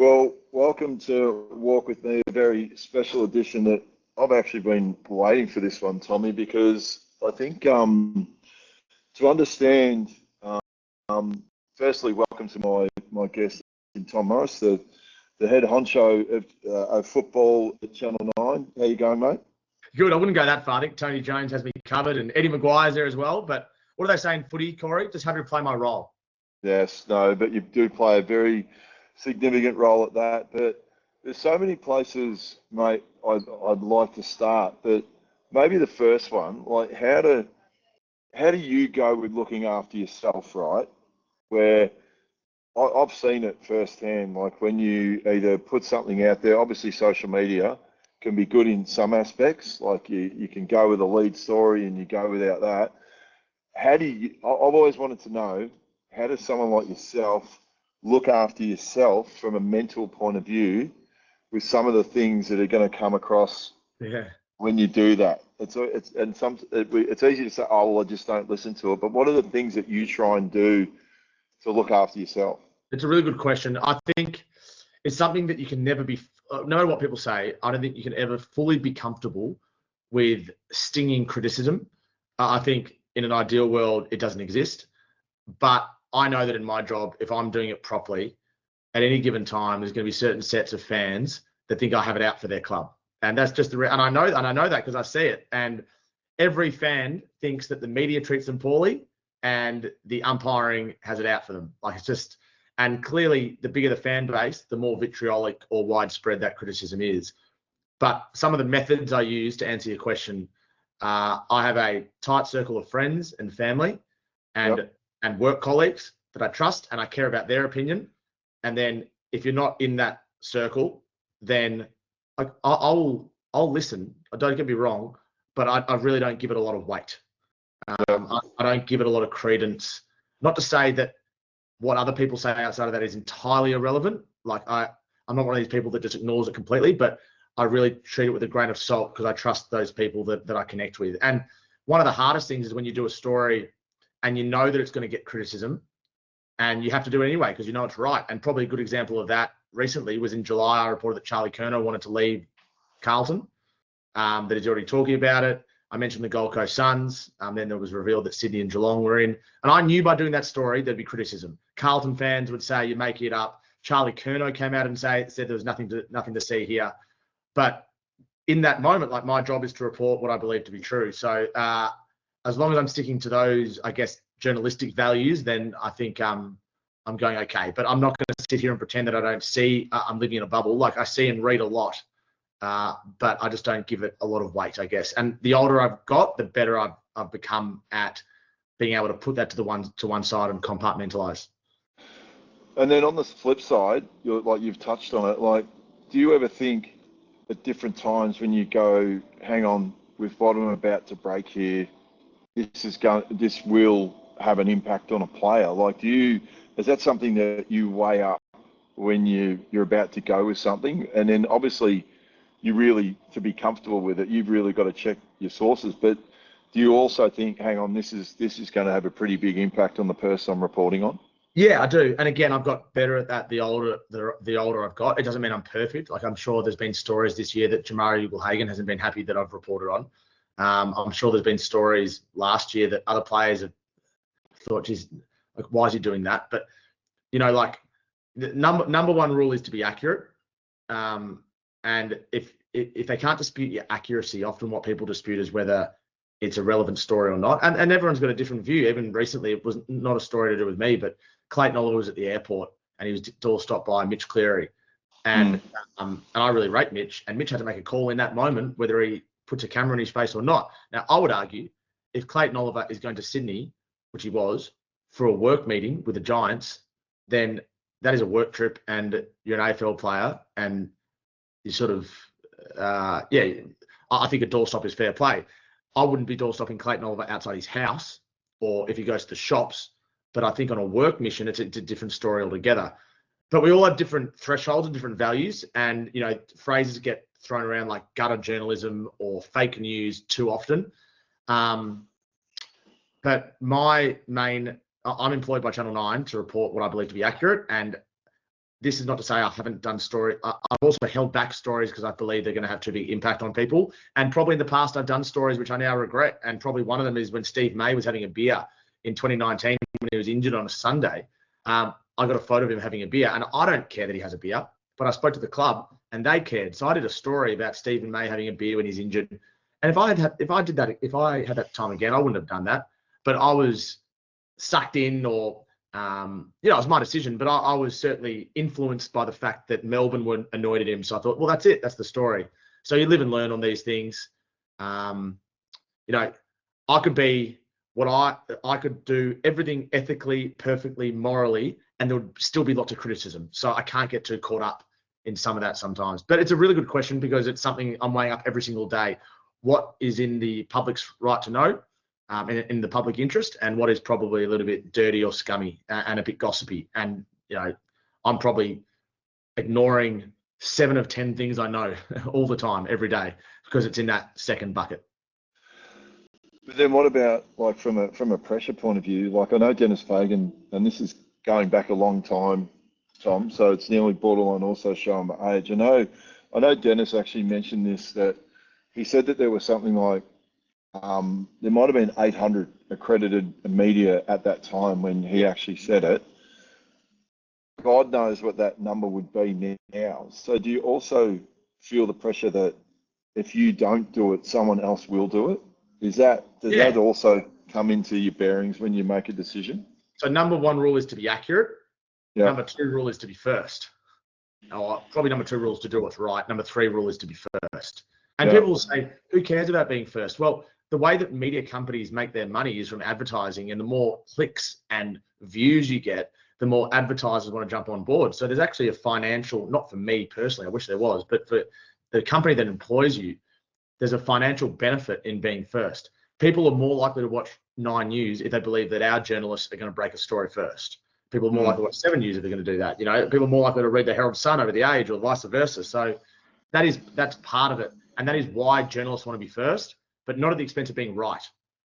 Well, welcome to Walk With Me, a very special edition that I've actually been waiting for this one, Tommy, because I think to understand, firstly, welcome to my guest, Tom Morris, the head honcho of football at Channel 9. How you going, mate? Good. I wouldn't go that far. I think Tony Jones has me covered and Eddie Maguire's there as well. But what do they say in footy, Corey? Just happy to play my role. Yes, no, but you do play a very significant role at that. But there's so many places, mate, I'd like to start. But maybe the first one, like how do you go with looking after yourself, right? Where I've seen it firsthand, like when you either put something out there, obviously social media can be good in some aspects, like you can go with a lead story and you go without that. How do you, I've always wanted to know, how does someone like yourself look after yourself from a mental point of view with some of the things that are going to come across when you do that? It's easy to say, oh, well, I just don't listen to it. But what are the things that you try and do to look after yourself? It's a really good question. I think it's something that you can never be, no matter what people say, I don't think you can ever fully be comfortable with stinging criticism. I think in an ideal world, it doesn't exist. But I know that in my job, if I'm doing it properly, at any given time, there's going to be certain sets of fans that think I have it out for their club. And that's just and I know that because I see it. And every fan thinks that the media treats them poorly and the umpiring has it out for them. Like it's just, and clearly the bigger the fan base, the more vitriolic or widespread that criticism is. But some of the methods I use to answer your question, I have a tight circle of friends and family and work colleagues that I trust and I care about their opinion. And then if you're not in that circle, then I'll listen. Don't get me wrong, but I really don't give it a lot of weight. I don't give it a lot of credence. Not to say that what other people say outside of that is entirely irrelevant. Like I'm not one of these people that just ignores it completely, but I really treat it with a grain of salt because I trust those people that I connect with. And one of the hardest things is when you do a story and you know that it's going to get criticism and you have to do it anyway because you know it's right. And probably a good example of that recently was in July. I reported that Charlie Curnow wanted to leave Carlton, that he's already talking about it. I mentioned the Gold Coast Suns. Then there was revealed that Sydney and Geelong were in. And I knew by doing that story, there'd be criticism. Carlton fans would say, you're making it up. Charlie Curnow came out and said there was nothing to see here. But in that moment, like my job is to report what I believe to be true. So as long as I'm sticking to those, I guess, journalistic values, then I think I'm going okay. But I'm not going to sit here and pretend that I don't see. I'm living in a bubble. Like I see and read a lot. But I just don't give it a lot of weight, I guess. And the older I've got, the better I've become at being able to put that to one side and compartmentalize. And then on the flip side, you've touched on it. Like, do you ever think at different times when you go, hang on, with what I'm about to break here, this will have an impact on a player? Like, is that something that you weigh up when you're about to go with something? And then obviously, you really, to be comfortable with it, you've really got to check your sources. But do you also think, hang on, this is going to have a pretty big impact on the person I'm reporting on? Yeah, I do. And again, I've got better at that the older I've got. It doesn't mean I'm perfect. Like I'm sure there's been stories this year that Jamari Ugle-Hagan hasn't been happy that I've reported on. I'm sure there's been stories last year that other players have thought, geez, like, why is he doing that? But, like the number one rule is to be accurate. And if they can't dispute your accuracy, often what people dispute is whether it's a relevant story or not. And everyone's got a different view. Even recently, it was not a story to do with me, but Clayton Oliver was at the airport and he was doorstopped by Mitch Cleary. And I really rate Mitch. And Mitch had to make a call in that moment whether he puts a camera in his face or not. Now, I would argue if Clayton Oliver is going to Sydney, which he was, for a work meeting with the Giants, then that is a work trip and you're an AFL player and you sort of, I think a doorstop is fair play. I wouldn't be doorstopping Clayton Oliver outside his house or if he goes to the shops, but I think on a work mission, it's a different story altogether. But we all have different thresholds and different values, and phrases get thrown around like gutter journalism or fake news too often. But I'm employed by Channel 9 to report what I believe to be accurate, and this is not to say I haven't done story. I've also held back stories because I believe they're going to have too big impact on people. And probably in the past, I've done stories which I now regret. And probably one of them is when Steve May was having a beer in 2019 when he was injured on a Sunday. I got a photo of him having a beer, and I don't care that he has a beer, but I spoke to the club and they cared. So I did a story about Stephen May having a beer when he's injured. And if I had that time again, I wouldn't have done that. But I was sucked in, or it was my decision, but I was certainly influenced by the fact that Melbourne were annoyed at him. So I thought, well, that's it. That's the story. So you live and learn on these things. I could be what I could do everything ethically, perfectly, morally, and there would still be lots of criticism. So I can't get too caught up in some of that sometimes. But it's a really good question because it's something I'm weighing up every single day. What is in the public's right to know? In the public interest, and what is probably a little bit dirty or scummy and a bit gossipy. And, I'm probably ignoring 7 of 10 things I know all the time, every day, because it's in that second bucket. But then what about, like, from a pressure point of view? Like, I know Dennis Fagan, and this is going back a long time, Tom, so it's nearly borderline also showing my age. I know Dennis actually mentioned this, that he said that there was something like, there might have been 800 accredited media at that time when he actually said it. God knows what that number would be now. So do you also feel the pressure that if you don't do it, someone else will do it? Does that also come into your bearings when you make a decision? So number 1 rule is to be accurate. Yeah. Number 2 rule is to be first. Or probably number 2 rule is to do what's right. Number 3 rule is to be first. And people will say, who cares about being first? Well, the way that media companies make their money is from advertising, and the more clicks and views you get, the more advertisers want to jump on board. So there's actually a financial, not for me personally, I wish there was, but for the company that employs you, there's a financial benefit in being first. People are more likely to watch 9 News if they believe that our journalists are going to break a story first. People are more likely to watch 7 News if they're going to do that. People are more likely to read the Herald Sun over the Age, or vice versa. So that's part of it. And that is why journalists want to be first, but not at the expense of being right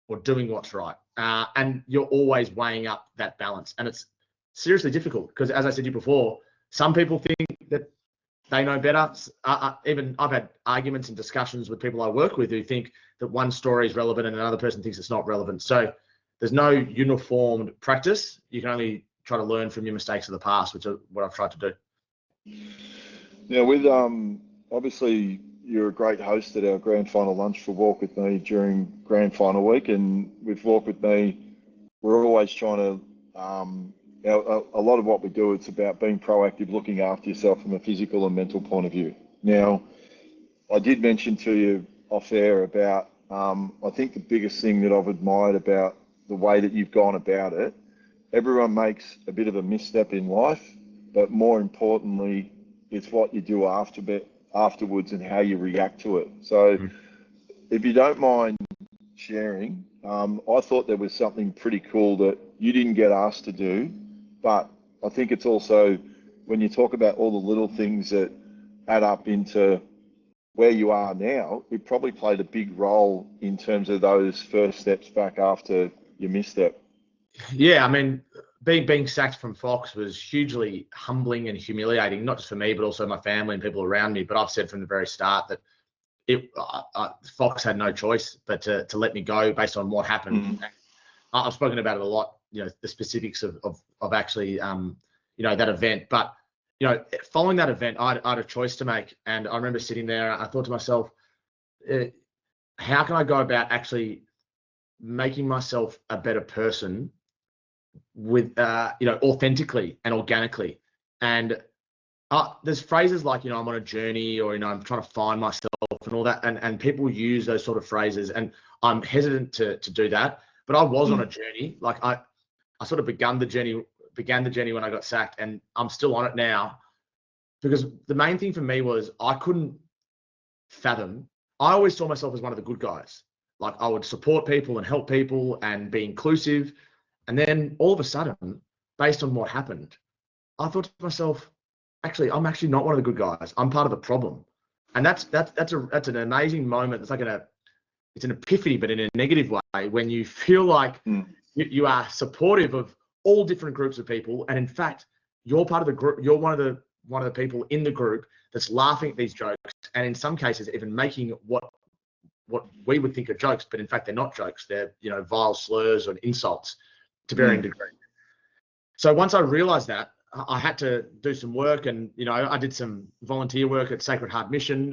or doing what's right. And you're always weighing up that balance. And it's seriously difficult because, as I said to you before, some people think that they know better. Even I've had arguments and discussions with people I work with who think that one story is relevant and another person thinks it's not relevant. So there's no uniformed practice. You can only try to learn from your mistakes of the past, which is what I've tried to do. Yeah, with obviously you're a great host at our grand final lunch for Walk With Me during grand final week, and with Walk With Me, we're always trying to, a lot of what we do, it's about being proactive, looking after yourself from a physical and mental point of view. Now, I did mention to you off air about, I think the biggest thing that I've admired about the way that you've gone about it, everyone makes a bit of a misstep in life, but more importantly, it's what you do afterwards and how you react to it. So if you don't mind sharing, I thought there was something pretty cool that you didn't get asked to do, but I think it's also when you talk about all the little things that add up into where you are now, it probably played a big role in terms of those first steps back after your misstep. Yeah, I mean, being sacked from Fox was hugely humbling and humiliating, not just for me, but also my family and people around me. But I've said from the very start that Fox had no choice but to let me go based on what happened. I've spoken about it a lot, the specifics of actually, that event. But, following that event, I had a choice to make. And I remember sitting there, I thought to myself, how can I go about actually making myself a better person with, authentically and organically? And there's phrases like, I'm on a journey, or, I'm trying to find myself and all that. And people use those sort of phrases, and I'm hesitant to do that. But I was on a journey. Like I sort of began the journey when I got sacked, and I'm still on it now, because the main thing for me was I couldn't fathom. I always saw myself as one of the good guys. Like I would support people and help people and be inclusive. And then all of a sudden, based on what happened, I thought to myself, actually, I'm actually not one of the good guys. I'm part of the problem. And that's an amazing moment. It's like it's an epiphany, but in a negative way, when you feel like you are supportive of all different groups of people. And in fact, you're part of the group. You're one of the one of the people in the group that's laughing at these jokes, and in some cases even making what we would think are jokes, but in fact they're not jokes. They're, you know, vile slurs and insults to varying degrees. So once I realized that, I had to do some work, and, you know, I did some volunteer work at Sacred Heart Mission.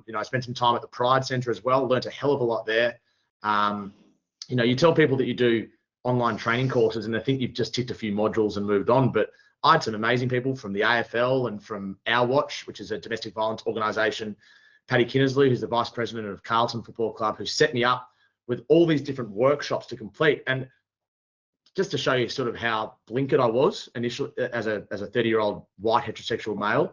You know, I spent some time at the Pride Centre as well, learned a hell of a lot there. You know, you tell people that you do online training courses and they think you've just ticked a few modules and moved on, but I had some amazing people from the AFL and from Our Watch, which is a domestic violence organisation. Paddy Kinnersley, who's the vice president of Carlton Football Club, who set me up with all these different workshops to complete. And just to show you sort of how blinkered I was initially as a 30-year-old white heterosexual male,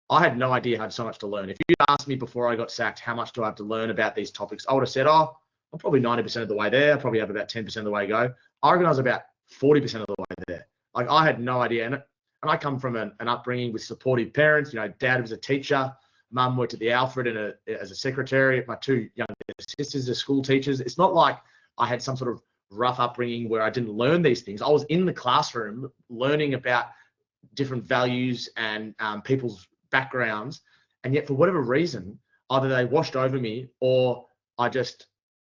I had no idea I had so much to learn. If you asked me before I got sacked, how much do I have to learn about these topics, I would have said, oh, I'm probably 90% of the way there. I probably have about 10% of the way to go. I reckon I was about 40% of the way there. Like, I had no idea. And I come from an upbringing with supportive parents. You know, dad was a teacher. Mum worked at the Alfred as a secretary. My two younger sisters are school teachers. It's not like I had some sort of rough upbringing where I didn't learn these things. I was in the classroom learning about different values and people's backgrounds. And yet, for whatever reason, either they washed over me or I just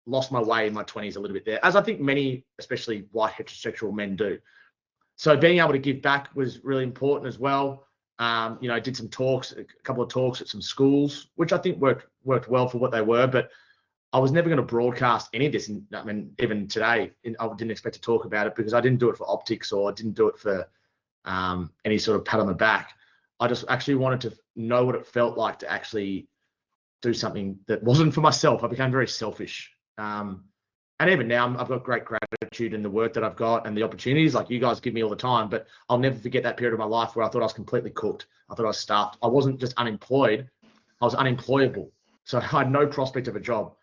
lost my way in my 20s a little bit there, as I think many, especially white heterosexual men do. So being able to give back was really important as well. You know, I did some talks, a couple of talks at some schools, which I think worked well for what they were, but I was never going to broadcast any of this. I mean, even today, I didn't expect to talk about it because I didn't do it for optics, or I didn't do it for any sort of pat on the back. I just actually wanted to know what it felt like to actually do something that wasn't for myself. I became very selfish. And even now, I've got great gratitude in the work that I've got and the opportunities like you guys give me all the time, but I'll never forget that period of my life where I thought I was completely cooked. I thought I was stuffed. I wasn't just unemployed, I was unemployable. So I had no prospect of a job.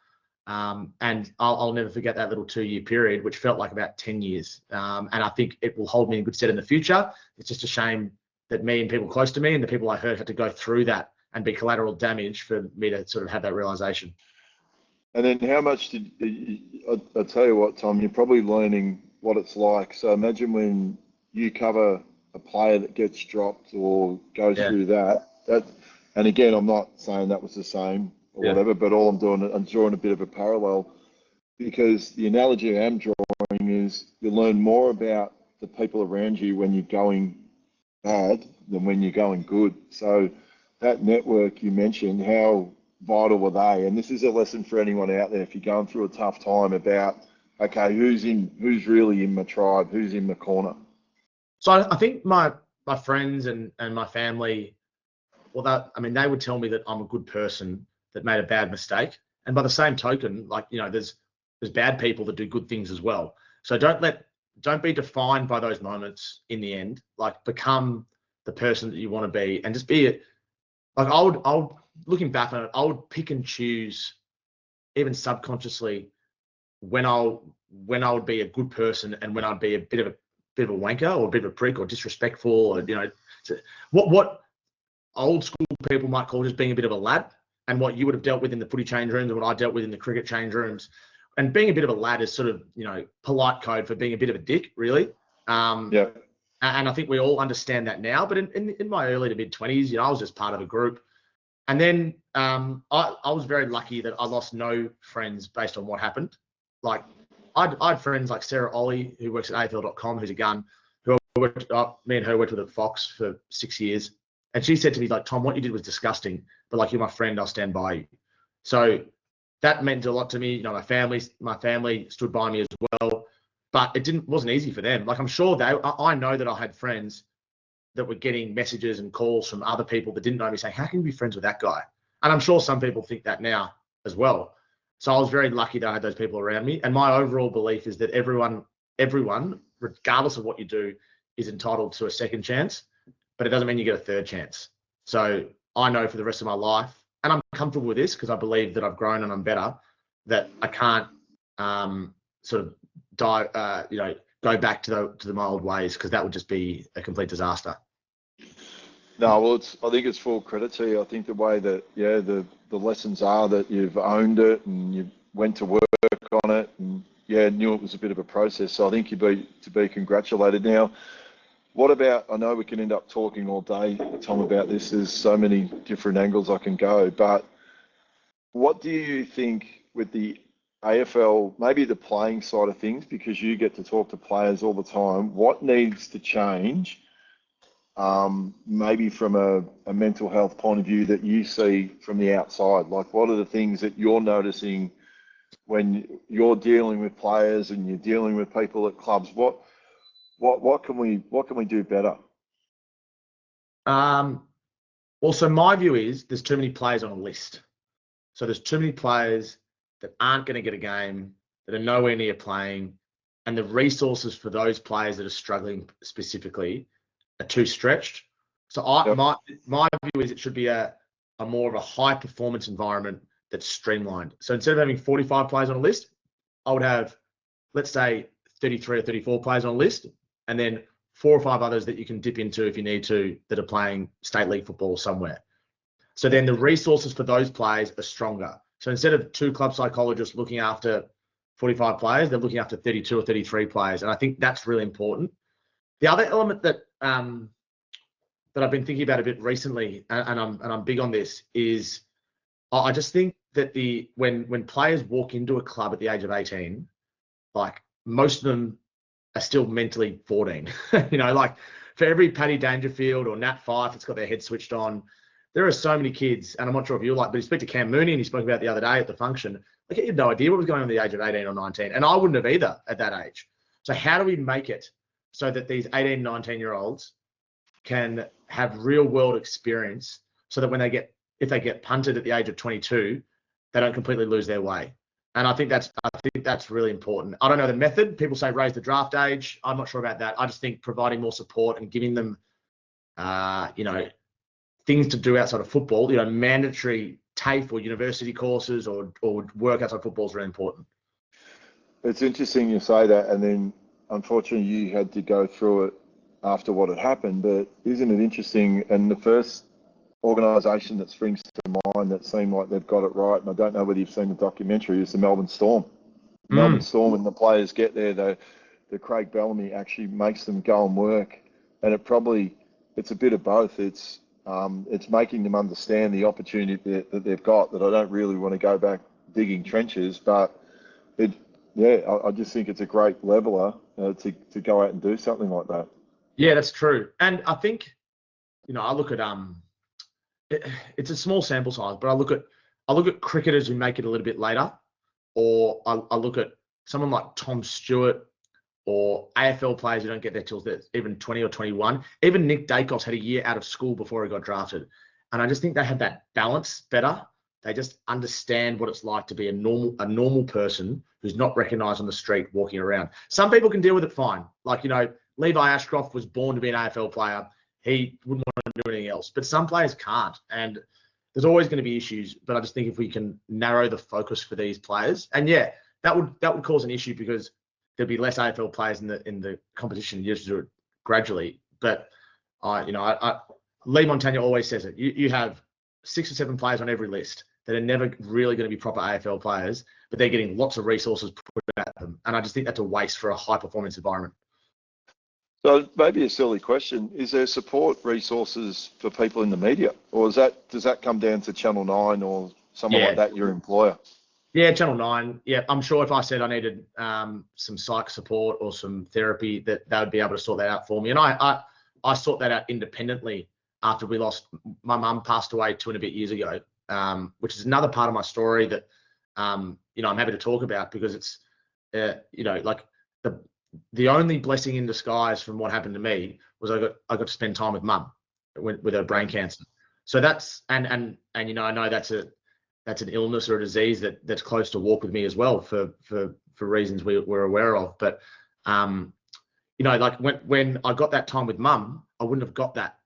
And I'll never forget that little 2-year period, which felt like about 10 years. And I think it will hold me in good stead in the future. It's just a shame that me and people close to me and the people I heard had to go through that and be collateral damage for me to sort of have that realization. And then how much did I'll tell you what, Tom, you're probably learning what it's like. So imagine when you cover a player that gets dropped or goes through that, and again, I'm not saying that was the same or whatever, but all I'm drawing a bit of a parallel, because the analogy I am drawing is you learn more about the people around you when you're going bad than when you're going good. So that network you mentioned, how vital were they? And this is a lesson for anyone out there if you're going through a tough time about, okay, who's really in my tribe, who's in my corner. So I think my friends and my family, well, they would tell me that I'm a good person that made a bad mistake. And by the same token, like, you know, there's bad people that do good things as well. So don't be defined by those moments in the end. Like, become the person that you want to be, and just be it. Like, I would looking back on it, I would pick and choose, even subconsciously, when I would be a good person and when I'd be a bit of a wanker or a bit of a prick or disrespectful, or, you know, what old school people might call just being a bit of a lad, and what you would have dealt with in the footy change rooms and what I dealt with in the cricket change rooms. And being a bit of a lad is sort of, you know, polite code for being a bit of a dick, really. And I think we all understand that now. But in my early to mid 20s, you know, I was just part of a group. And then I was very lucky that I lost no friends based on what happened. Like, I had friends like Sarah Ollie, who works at AFL.com, who's a gun, who me and her worked with at Fox for 6 years. And she said to me, like, Tom, what you did was disgusting, but like, you're my friend, I'll stand by you. So that meant a lot to me. You know, my family stood by me as well, but it wasn't easy for them. Like, I'm sure I know that I had friends that were getting messages and calls from other people that didn't know me saying, how can you be friends with that guy? And I'm sure some people think that now as well. So I was very lucky that I had those people around me. And my overall belief is that everyone, regardless of what you do, is entitled to a second chance, but it doesn't mean you get a third chance. So I know for the rest of my life, and I'm comfortable with this because I believe that I've grown and I'm better, that I can't sort of go back to my old ways, because that would just be a complete disaster. No, well, I think it's full credit to you. I think the way that, the lessons are that you've owned it and you went to work on it and, knew it was a bit of a process. So I think you'd be to be congratulated. Now, What about, I know we can end up talking all day, Tom, about this. There's so many different angles I can go, but what do you think with the AFL, maybe the playing side of things, because you get to talk to players all the time, what needs to change, maybe from a mental health point of view that you see from the outside? Like, what are the things that you're noticing when you're dealing with players and you're dealing with people at clubs? What can we do better? Well, so my view is there's too many players on a list. So there's too many players that aren't going to get a game, that are nowhere near playing, and the resources for those players that are struggling specifically are too stretched. So my view is it should be a more of a high performance environment that's streamlined. So instead of having 45 players on a list, I would have, let's say, 33 or 34 players on a list, and then 4 or 5 others that you can dip into if you need to, that are playing state league football somewhere. So then the resources for those players are stronger. So instead of 2 club psychologists looking after 45 players, they're looking after 32 or 33 players. And I think that's really important. The other element that I've been thinking about a bit recently, and I'm big on this, is I just think that when players walk into a club at the age of 18, like, most of them are still mentally 14. Like, for every Paddy Dangerfield or Nat Fyfe that's got their head switched on, there are so many kids, and I'm not sure if you're like, but you speak to Cam Mooney, and he spoke about the other day at the function, like, he had no idea what was going on at the age of 18 or 19, and I wouldn't have either at that age. So how do we make it so that these 18, 19-year-olds can have real world experience, so that if they get punted at the age of 22, they don't completely lose their way? And I think that's really important. I don't know the method. People say raise the draft age. I'm not sure about that. I just think providing more support and giving them, things to do outside of football, mandatory TAFE or university courses or work outside football is really important. It's interesting you say that, and then unfortunately you had to go through it after what had happened. But isn't it interesting? And the first organisation that springs to mind that seemed like they've got it right, and I don't know whether you've seen the documentary, is the Melbourne Storm. Melbourne Storm, when the players get there, the Craig Bellamy actually makes them go and work, and it's a bit of both. It's making them understand the opportunity that they've got, that I don't really want to go back digging trenches, but I just think it's a great leveler to go out and do something like that. Yeah, that's true. And I think, I look at, it's a small sample size, but I look at cricketers who make it a little bit later, or I look at someone like Tom Stewart, or AFL players who don't get there till they're even 20 or 21. Even Nick Dacos had a year out of school before he got drafted. And I just think they have that balance better. They just understand what it's like to be a normal person who's not recognised on the street walking around. Some people can deal with it fine. Like, Levi Ashcroft was born to be an AFL player. He wouldn't want to do anything else. But some players can't. And there's always going to be issues. But I just think if we can narrow the focus for these players, and yeah, that would cause an issue, because there'll be less AFL players in the competition. You just do it gradually. But Lee Montagna always says it. You have 6 or 7 players on every list that are never really going to be proper AFL players, but they're getting lots of resources put at them. And I just think that's a waste for a high performance environment. So maybe a silly question: is there support resources for people in the media, or does that come down to Channel 9 or someone like that, your employer? Yeah, Channel 9. Yeah, I'm sure if I said I needed some psych support or some therapy, that they would be able to sort that out for me. And I sort that out independently after my mum passed away 2 and a bit years ago, which is another part of my story that, I'm happy to talk about, because it's, like the only blessing in disguise from what happened to me was I got to spend time with mum with her brain cancer. So that's, and I know that's an illness or a disease that's close to walk with me as well for reasons we're aware of. But, like when I got that time with mum, I wouldn't have got that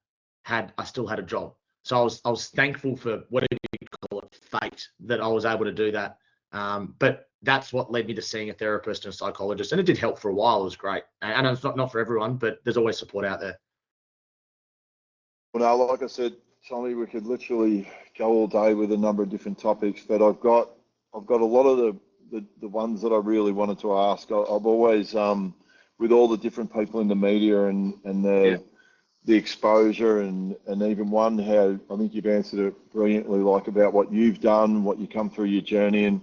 had I still had a job. So I was thankful for, whatever you call it, fate, that I was able to do that. But that's what led me to seeing a therapist and a psychologist. And it did help for a while. It was great. And it's not for everyone, but there's always support out there. Well, no, like I said, Tommy, we could literally go all day with a number of different topics, but I've got a lot of the ones that I really wanted to ask. I've always with all the different people in the media and the exposure and even one, how I think you've answered it brilliantly, like about what you've done, what you come through your journey. And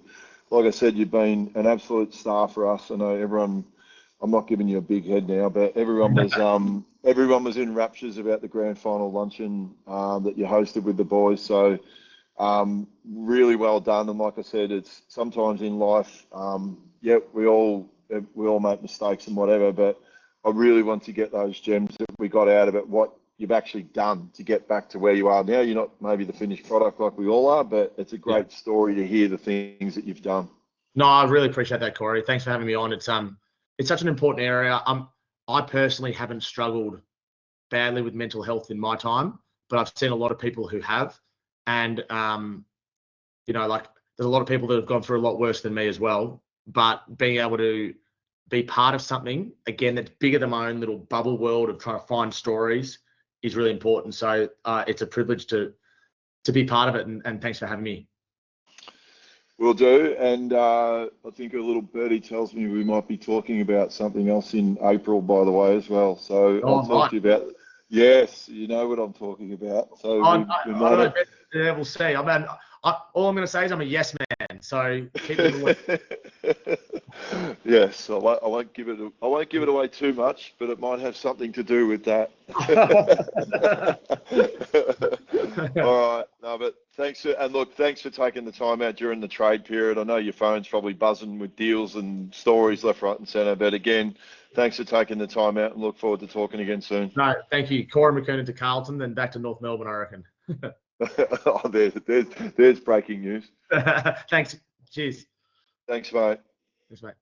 like I said, you've been an absolute star for us. I know everyone, I'm not giving you a big head now, but everyone was in raptures about the grand final luncheon that you hosted with the boys. So really well done. And like I said, it's sometimes in life, we all make mistakes and whatever, but I really want to get those gems that we got out of it, what you've actually done to get back to where you are now. You're not maybe the finished product like we all are, but it's a great story to hear the things that you've done. No, I really appreciate that, Corey. Thanks for having me on. It's such an important area. I personally haven't struggled badly with mental health in my time, but I've seen a lot of people who have, and like there's a lot of people that have gone through a lot worse than me as well. But being able to be part of something, again, that's bigger than my own little bubble world of trying to find stories is really important. So it's a privilege to be part of it, and thanks for having me. Will do. And I think a little birdie tells me we might be talking about something else in April, by the way, as well. So I'll talk to you about. Yes, you know what I'm talking about. So we'll see. I mean, all I'm going to say is I'm a yes man. So keep it away. Yes, I won't give it away too much, but it might have something to do with that. All right, no, but thanks for taking the time out during the trade period. I know your phone's probably buzzing with deals and stories left, right, and centre. But again, thanks for taking the time out, and look forward to talking again soon. No, thank you, Corey McKernan to Carlton, then back to North Melbourne, I reckon. Oh, there's breaking news. Thanks. Cheers. Thanks, mate. Thanks, mate.